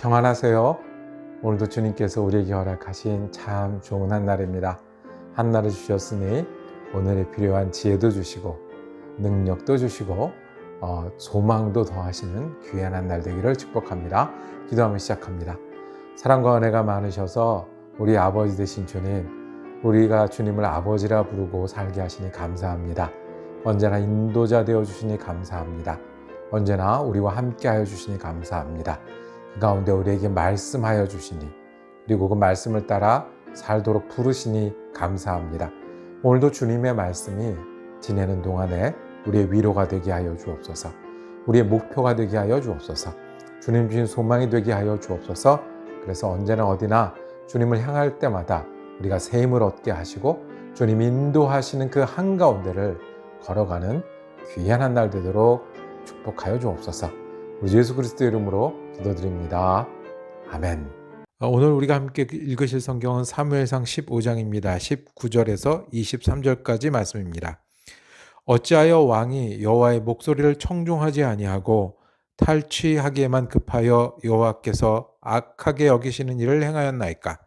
평안하세요. 오늘도 주님께서 우리에게 허락하신 참 좋은 한날입니다. 한날을 주셨으니 오늘에 필요한 지혜도 주시고 능력도 주시고 소망도 더하시는 귀한 한날 되기를 축복합니다. 기도하며 시작합니다. 사랑과 은혜가 많으셔서 우리 아버지 되신 주님, 우리가 주님을 아버지라 부르고 살게 하시니 감사합니다. 언제나 인도자 되어 주시니 감사합니다. 언제나 우리와 함께 하여 주시니 감사합니다. 그 가운데 우리에게 말씀하여 주시니, 그리고 그 말씀을 따라 살도록 부르시니 감사합니다. 오늘도 주님의 말씀이 지내는 동안에 우리의 위로가 되게 하여 주옵소서. 우리의 목표가 되게 하여 주옵소서. 주님 주신 소망이 되게 하여 주옵소서. 그래서 언제나 어디나 주님을 향할 때마다 우리가 새 힘을 얻게 하시고 주님 인도하시는 그 한가운데를 걸어가는 귀한 한 날 되도록 축복하여 주옵소서. 우리 예수 그리스도 이름으로 기도드립니다. 아멘. 오늘 우리가 함께 읽으실 성경은 사무엘상 15장입니다. 19절에서 23절까지 말씀입니다. 어찌하여 왕이 여호와의 목소리를 청종하지 아니하고 탈취하기에만 급하여 여호와께서 악하게 여기시는 일을 행하였나이까?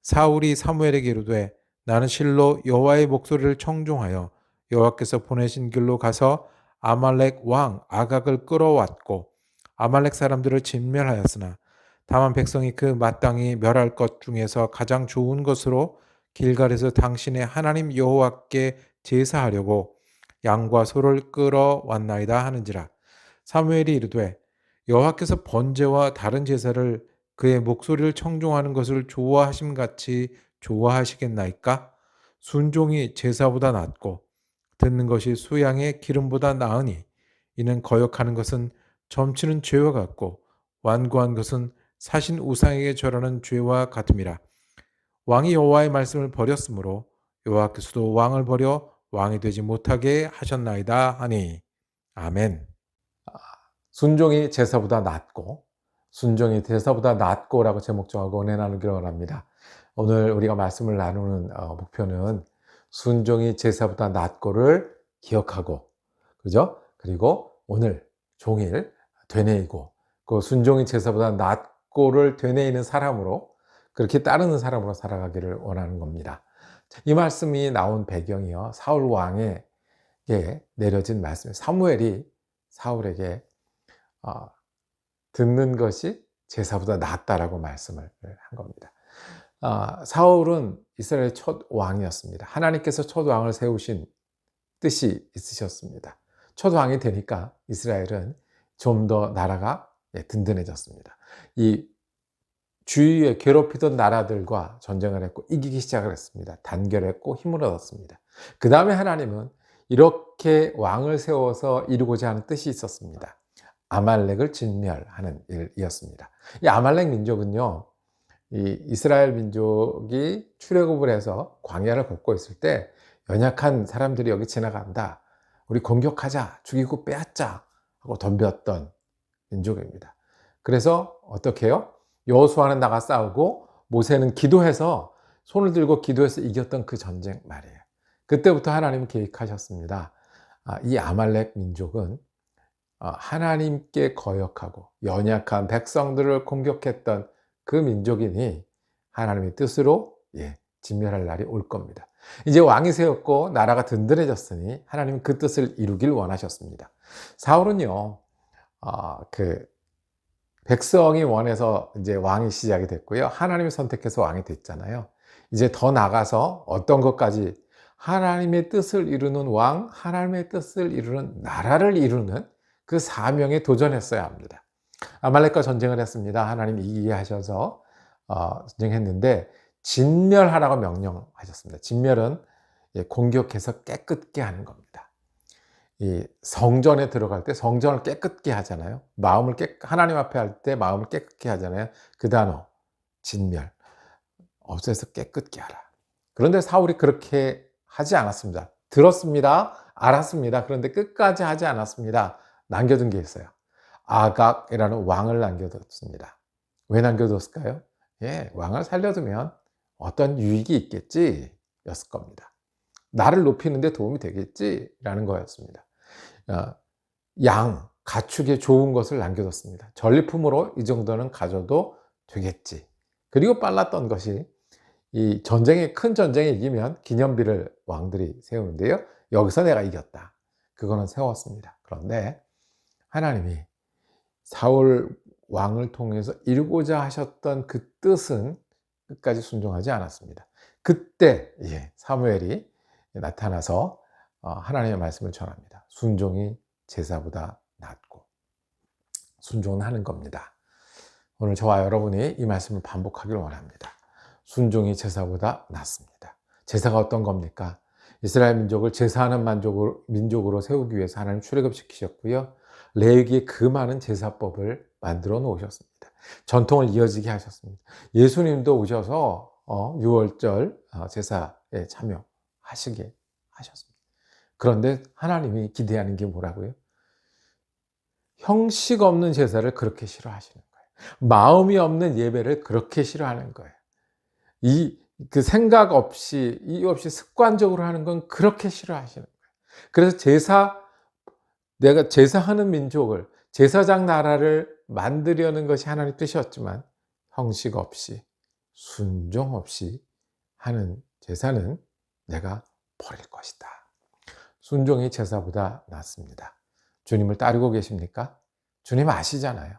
사울이 사무엘에게 이르되 나는 실로 여호와의 목소리를 청종하여 여호와께서 보내신 길로 가서 아말렉 왕 아각을 끌어왔고 아말렉 사람들을 진멸하였으나 다만 백성이 그 마땅히 멸할 것 중에서 가장 좋은 것으로 길갈에서 당신의 하나님 여호와께 제사하려고 양과 소를 끌어왔나이다 하는지라. 사무엘이 이르되 여호와께서 번제와 다른 제사를 그의 목소리를 청종하는 것을 좋아하심같이 좋아하시겠나이까? 순종이 제사보다 낫고 듣는 것이 수양의 기름보다 나으니 이는 거역하는 것은 점치는 죄와 같고 완고한 것은 사신 우상에게 절하는 죄와 같음이라. 왕이 여호와의 말씀을 버렸으므로 여호와께서도 왕을 버려 왕이 되지 못하게 하셨나이다 하니. 아멘. 순종이 제사보다 낫고, 순종이 제사보다 낫고라고 제목 정하고 은혜 나누기를 원합니다. 오늘 우리가 말씀을 나누는 목표는 순종이 제사보다 낫고를 기억하고, 그죠? 그리고 오늘 종일 되뇌이고, 그 순종이 제사보다 낫고를 되뇌이는 사람으로, 그렇게 따르는 사람으로 살아가기를 원하는 겁니다. 이 말씀이 나온 배경이요, 사울 왕에게 내려진 말씀이에요. 사무엘이 사울에게 듣는 것이 제사보다 낫다라고 말씀을 한 겁니다. 사울은 이스라엘의 첫 왕이었습니다. 하나님께서 첫 왕을 세우신 뜻이 있으셨습니다. 첫 왕이 되니까 이스라엘은 좀 더 나라가 든든해졌습니다. 이 주위에 괴롭히던 나라들과 전쟁을 했고 이기기 시작을 했습니다. 단결했고 힘을 얻었습니다. 그 다음에 하나님은 이렇게 왕을 세워서 이루고자 하는 뜻이 있었습니다. 아말렉을 진멸하는 일이었습니다. 이 아말렉 민족은요, 이 이스라엘 민족이 출애굽을 해서 광야를 걷고 있을 때 연약한 사람들이 여기 지나간다, 우리 공격하자, 죽이고 빼앗자 하고 덤볐던 민족입니다. 그래서 어떻게 해요? 여호수아는 나가 싸우고 모세는 기도해서, 손을 들고 기도해서 이겼던 그 전쟁 말이에요. 그때부터 하나님은 계획하셨습니다. 이 아말렉 민족은 하나님께 거역하고 연약한 백성들을 공격했던 그 민족이니 하나님의 뜻으로 진멸할 날이 올 겁니다. 이제 왕이 세웠고 나라가 든든해졌으니 하나님은 그 뜻을 이루길 원하셨습니다. 사울은요, 그 백성이 원해서 이제 왕이 시작이 됐고요, 하나님이 선택해서 왕이 됐잖아요. 이제 더 나가서 어떤 것까지, 하나님의 뜻을 이루는 왕, 하나님의 뜻을 이루는 나라를 이루는 그 사명에 도전했어야 합니다. 아말렉과 전쟁을 했습니다. 하나님이 이기게 하셔서 전쟁했는데 진멸하라고 명령하셨습니다. 진멸은 공격해서 깨끗게 하는 겁니다. 이 성전에 들어갈 때 성전을 깨끗게 하잖아요. 마음을 하나님 앞에 할 때 마음을 깨끗게 하잖아요. 그 단어 진멸, 없애서 깨끗게 하라. 그런데 사울이 그렇게 하지 않았습니다. 들었습니다. 알았습니다. 그런데 끝까지 하지 않았습니다. 남겨둔 게 있어요. 아각이라는 왕을 남겨뒀습니다. 왜 남겨뒀을까요? 왕을 살려두면 어떤 유익이 있겠지 였을 겁니다. 나를 높이는 데 도움이 되겠지 라는 거였습니다. 양, 가축에 좋은 것을 남겨뒀습니다. 전리품으로 이 정도는 가져도 되겠지. 그리고 빨랐던 것이 이 큰 전쟁에 이기면 기념비를 왕들이 세우는데요. 여기서 내가 이겼다. 그거는 세웠습니다. 그런데 하나님이 사울 왕을 통해서 이루고자 하셨던 그 뜻은 끝까지 순종하지 않았습니다. 그때 사무엘이 나타나서 하나님의 말씀을 전합니다. 순종이 제사보다 낫고, 순종은 하는 겁니다. 오늘 저와 여러분이 이 말씀을 반복하기를 원합니다. 순종이 제사보다 낫습니다. 제사가 어떤 겁니까? 이스라엘 민족을 제사하는 민족으로 세우기 위해서 하나님 출애굽시키셨고요. 레위기에 그 많은 제사법을 만들어 놓으셨습니다. 전통을 이어지게 하셨습니다. 예수님도 오셔서 6월절 제사에 참여하시게 하셨습니다. 그런데 하나님이 기대하는 게 뭐라고요? 형식 없는 제사를 그렇게 싫어하시는 거예요. 마음이 없는 예배를 그렇게 싫어하는 거예요. 그 생각 없이, 이유 없이 습관적으로 하는 건 그렇게 싫어하시는 거예요. 그래서 내가 제사하는 민족을, 제사장 나라를 만들려는 것이 하나님의 뜻이었지만, 형식 없이, 순종 없이 하는 제사는 내가 버릴 것이다. 순종이 제사보다 낫습니다. 주님을 따르고 계십니까? 주님 아시잖아요.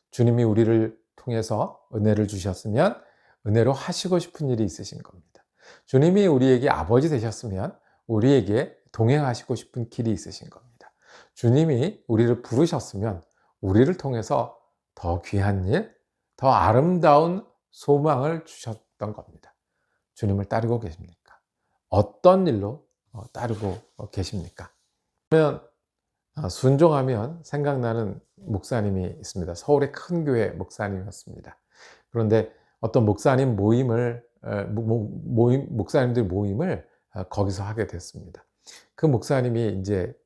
주님이 우리를 통해서 은혜를 주셨으면 은혜로 하시고 싶은 일이 있으신 겁니다. 주님이 우리에게 아버지 되셨으면 우리에게 동행하시고 싶은 길이 있으신 겁니다. 주님이 우리를 부르셨으면 우리를 통해서 더 귀한 일, 더 아름다운 소망을 주셨던 겁니다. 주님을 따르고 계십니까? 어떤 일로 따르고 계십니까? 그러면 순종하면 생각나는 목사님이 있습니다. 서울의 큰 교회 목사님이었습니다. 그런데 어떤 목사님들 모임을 거기서 하게 됐습니다. 그 목사님이 이제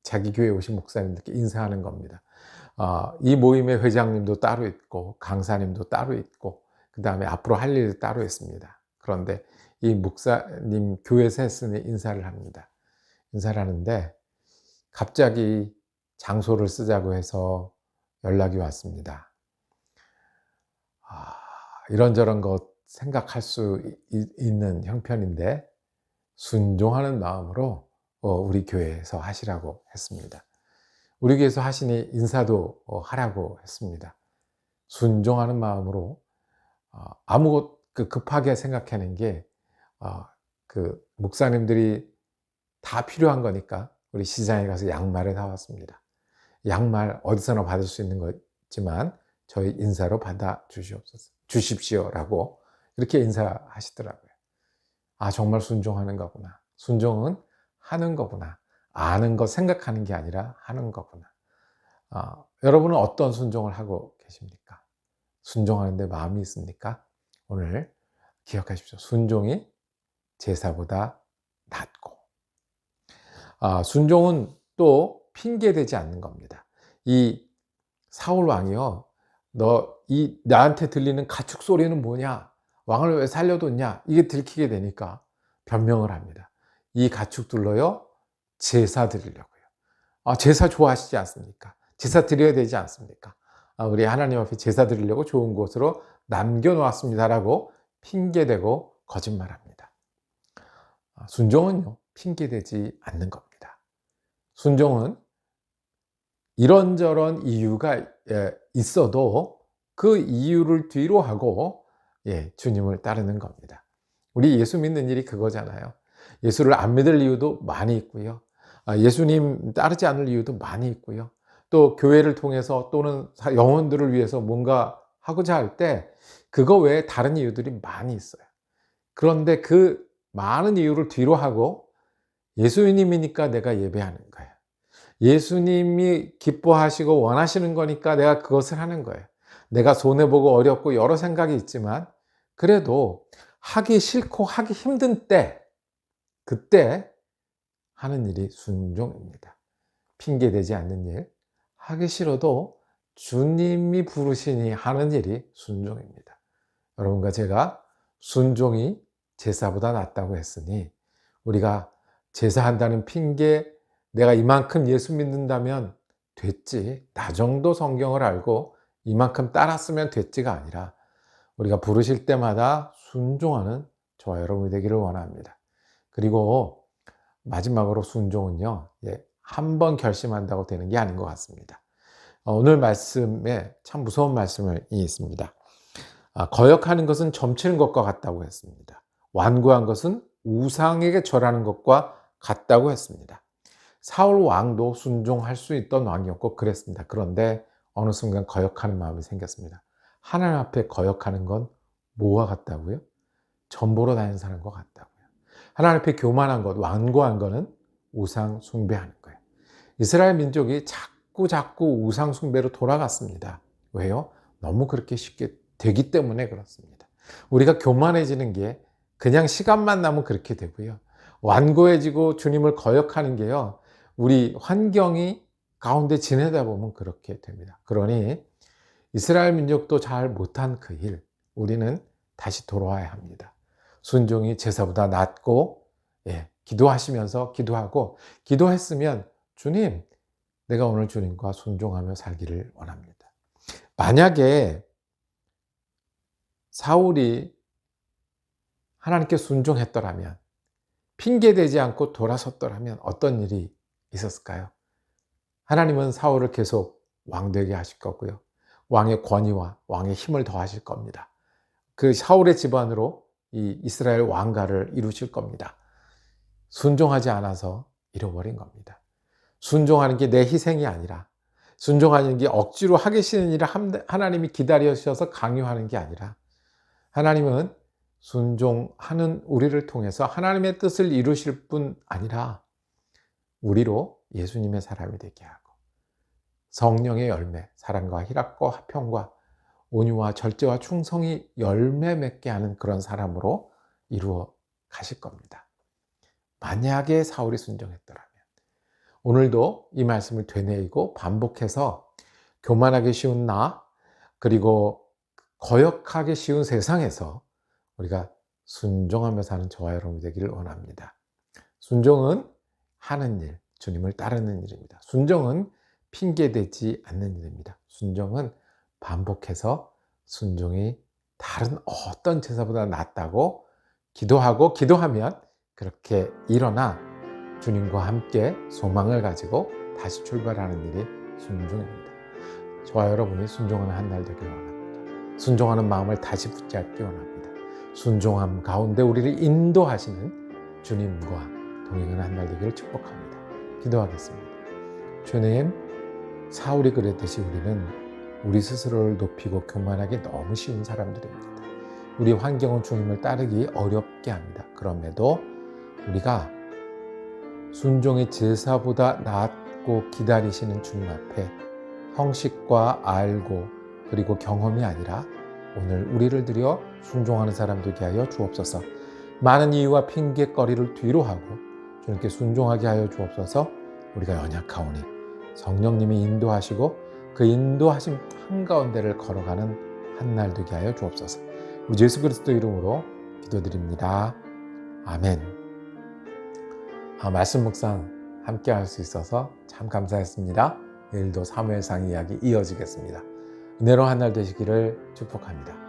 자기 교회에 오신 목사님들께 인사하는 겁니다. 이 모임의 회장님도 따로 있고 강사님도 따로 있고 그 다음에 앞으로 할 일도 따로 있습니다. 그런데 이 목사님 교회에서 했으니 인사를 합니다. 인사를 하는데 갑자기 장소를 쓰자고 해서 연락이 왔습니다. 이런저런 것 생각할 수 있는 형편인데 순종하는 마음으로 우리 교회에서 하시라고 했습니다. 우리 교회에서 하시니 인사도 하라고 했습니다. 순종하는 마음으로 아무것 급하게 생각하는 게 목사님들이 다 필요한 거니까 우리 시장에 가서 양말을 사왔습니다. 양말 어디서나 받을 수 있는 거지만 저희 인사로 받아 주십시오라고 이렇게 인사하시더라고요. 정말 순종하는 거구나. 순종은 하는 거구나. 아는 거 생각하는 게 아니라 하는 거구나. 여러분은 어떤 순종을 하고 계십니까? 순종하는데 마음이 있습니까? 오늘 기억하십시오. 순종이 제사보다 낫고, 순종은 또 핑계되지 않는 겁니다. 이 사울 왕이요, 나한테 들리는 가축 소리는 뭐냐? 왕을 왜 살려뒀냐? 이게 들키게 되니까 변명을 합니다. 이 가축들로요, 제사 드리려고요. 제사 좋아하시지 않습니까? 제사 드려야 되지 않습니까? 우리 하나님 앞에 제사 드리려고 좋은 곳으로 남겨놓았습니다라고 핑계대고 거짓말합니다. 순종은요, 핑계대지 않는 겁니다. 순종은 이런저런 이유가 있어도 그 이유를 뒤로 하고 주님을 따르는 겁니다. 우리 예수 믿는 일이 그거잖아요. 예수를 안 믿을 이유도 많이 있고요. 예수님 따르지 않을 이유도 많이 있고요. 또 교회를 통해서 또는 영혼들을 위해서 뭔가 하고자 할 때 그거 외에 다른 이유들이 많이 있어요. 그런데 그 많은 이유를 뒤로 하고 예수님이니까 내가 예배하는 거예요. 예수님이 기뻐하시고 원하시는 거니까 내가 그것을 하는 거예요. 내가 손해보고 어렵고 여러 생각이 있지만 그래도 하기 싫고 하기 힘든 때, 그때 하는 일이 순종입니다. 핑계대지 않는 일, 하기 싫어도 주님이 부르시니 하는 일이 순종입니다. 여러분과 제가 순종이 제사보다 낫다고 했으니 우리가 제사한다는 핑계, 내가 이만큼 예수 믿는다면 됐지, 나 정도 성경을 알고 이만큼 따랐으면 됐지가 아니라 우리가 부르실 때마다 순종하는 저와 여러분이 되기를 원합니다. 그리고 마지막으로 순종은요, 한 번 결심한다고 되는 게 아닌 것 같습니다. 오늘 말씀에 참 무서운 말씀이 있습니다. 거역하는 것은 점치는 것과 같다고 했습니다. 완고한 것은 우상에게 절하는 것과 같다고 했습니다. 사울 왕도 순종할 수 있던 왕이었고 그랬습니다. 그런데 어느 순간 거역하는 마음이 생겼습니다. 하나님 앞에 거역하는 건 뭐와 같다고요? 전보로 다니는 사람과 같다고요. 하나님 앞에 교만한 것, 완고한 거는 우상 숭배하는 거예요. 이스라엘 민족이 자꾸 우상 숭배로 돌아갔습니다. 왜요? 너무 그렇게 쉽게 되기 때문에 그렇습니다. 우리가 교만해지는 게 그냥 시간만 나면 그렇게 되고요. 완고해지고 주님을 거역하는 게요, 우리 환경이 가운데 지내다 보면 그렇게 됩니다. 그러니 이스라엘 민족도 잘 못한 그 일, 우리는 다시 돌아와야 합니다. 순종이 제사보다 낫고, 기도하시면서 기도하고, 기도했으면 주님, 내가 오늘 주님과 순종하며 살기를 원합니다. 만약에 사울이 하나님께 순종했더라면, 핑계대지 않고 돌아섰더라면 어떤 일이 있었을까요? 하나님은 사울을 계속 왕되게 하실 거고요. 왕의 권위와 왕의 힘을 더하실 겁니다. 그 사울의 집안으로 이 이스라엘 왕가를 이루실 겁니다. 순종하지 않아서 잃어버린 겁니다. 순종하는 게 내 희생이 아니라, 순종하는 게 억지로 하시는 일을 하나님이 기다리셔서 강요하는 게 아니라, 하나님은 순종하는 우리를 통해서 하나님의 뜻을 이루실 뿐 아니라 우리로 예수님의 사람이 되게 하고 성령의 열매, 사랑과 희락과 화평과 온유와 절제와 충성이 열매 맺게 하는 그런 사람으로 이루어 가실 겁니다. 만약에 사울이 순종했더라면, 오늘도 이 말씀을 되뇌이고 반복해서 교만하기 쉬운 나, 그리고 거역하기 쉬운 세상에서 우리가 순종하며 사는 저와 여러분이 되기를 원합니다. 순종은 하는 일, 주님을 따르는 일입니다. 순종은 핑계대지 않는 일입니다. 순종은 반복해서 순종이 다른 어떤 제사보다 낫다고 기도하면 그렇게 일어나 주님과 함께 소망을 가지고 다시 출발하는 일이 순종입니다. 저와 여러분이 순종하는 한 날 되길 원합니다. 순종하는 마음을 다시 붙잡기 원합니다. 순종함 가운데 우리를 인도하시는 주님과 동행하는 한 날 되기를 축복합니다. 기도하겠습니다. 주님, 사울이 그랬듯이 우리는 우리 스스로를 높이고 교만하기 너무 쉬운 사람들입니다. 우리 환경은 주님을 따르기 어렵게 합니다. 그럼에도 우리가 순종의 제사보다 낫고 기다리시는 주님 앞에 형식과 알고 그리고 경험이 아니라 오늘 우리를 들여 순종하는 사람 되게 하여 주옵소서. 많은 이유와 핑계거리를 뒤로 하고 주님께 순종하게 하여 주옵소서. 우리가 연약하오니 성령님이 인도하시고 그 인도하심 한가운데를 걸어가는 한 날 되게 하여 주옵소서. 우리 예수 그리스도 이름으로 기도드립니다. 아멘. 말씀 묵상 함께 할 수 있어서 참 감사했습니다. 내일도 사무엘상 이야기 이어지겠습니다. 은혜로 한 날 되시기를 축복합니다.